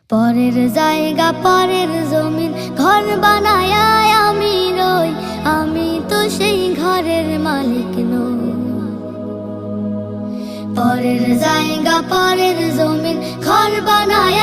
পরের জায়গা পরের জমিন ঘর বানায় আমি রই, আমি তো সেই ঘরের মালিক নই। পরের জায়গা পরের জমিন ঘর বানায়